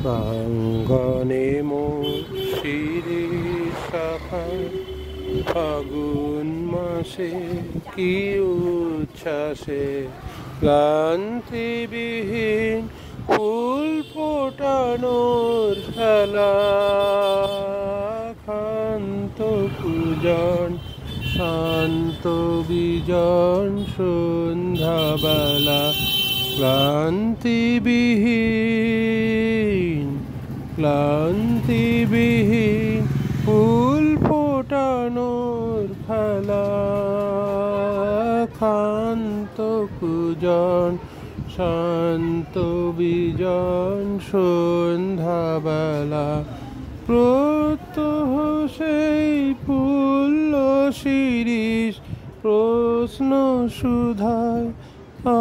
প্রাঙ্গণে শিরিষ শাখায় ফাগুন মাসে কি উচ্ছ্বাসে ক্লান্তিবিহীন ফুল ফোটানোর খেলা। ক্ষান্ত পূজন শান্ত বিজন সন্ধ্যাবেলা ক্লান্তিবিহীন ফুল ফোটানোর খেলা। ক্ষান্ত পূজন শান্ত বিজন সন্ধ্যাবেলা প্রত্যহ সেই ফুল্ল শিরিষ প্রশ্ন সুধায়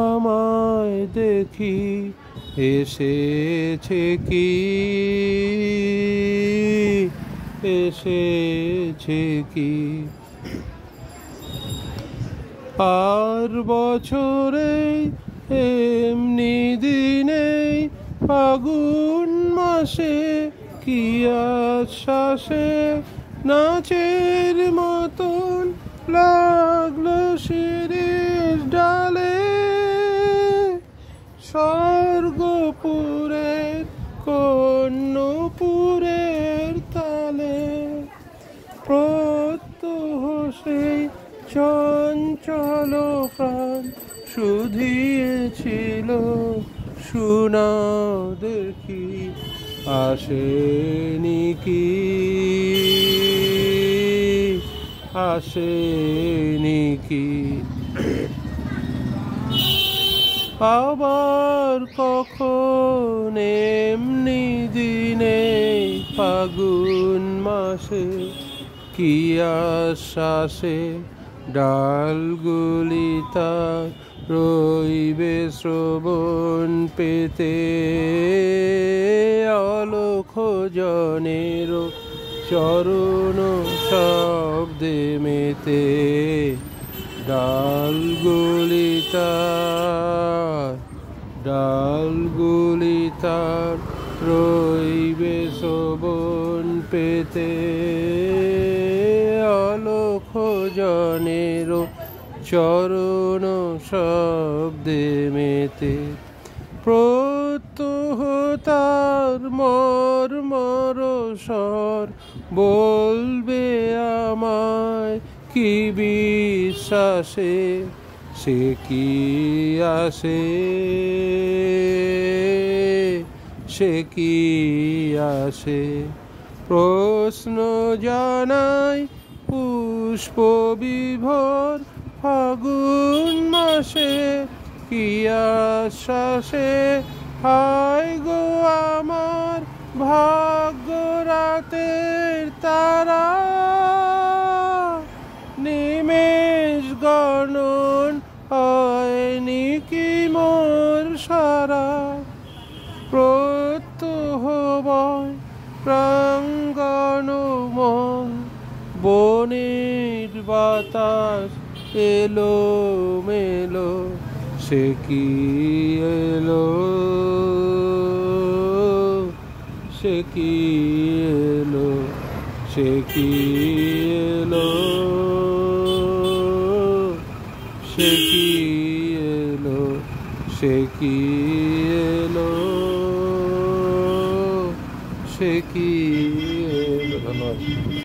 আমায় দেখি এসেছে কি আর বছরে এমনি দিনে ফাগুন মাসে কি আশ্বাসে নাচের মতন লাগলো শিরিষ ডালে। স্বর্গপুরের কর্ণপুরের তালে প্রত্যহ সেই চঞ্চল প্রাণ শুধিয়েছিল শোনাও দেখি আসেনি কি। আবার কখন এমনি দিনে ফাগুন মাসে কি আশ্বাসে ডালগুলি তার রইবে শ্রবণ পেতে। অলখ জনের চরণ শব্দে মেতে ডালগুলি তার রইবে শ্রবণ পেতে। অলখ জনের চরণ শব্দে মেতে প্রত্যহ তার মর্মর স্বর বলবে আমায় কি বিশ্বাসে সে কি আসে। প্রশ্ন জানাই পুষ্প বিভোর ফাগুন মাসে কি আশ্বাসে। হায় গো আমার ভাগ্য রাতের তারা নিমেষ গণন হয়নি কি মোর সারা। প্রত্যহ বয় প্রাঙ্গণ বনের বাতাস এলো মেলো সে কি এলো সে কি এলো সে কি এলো সে কি এলো সে কি এলো সে কি এলো। ধন্যবাদ।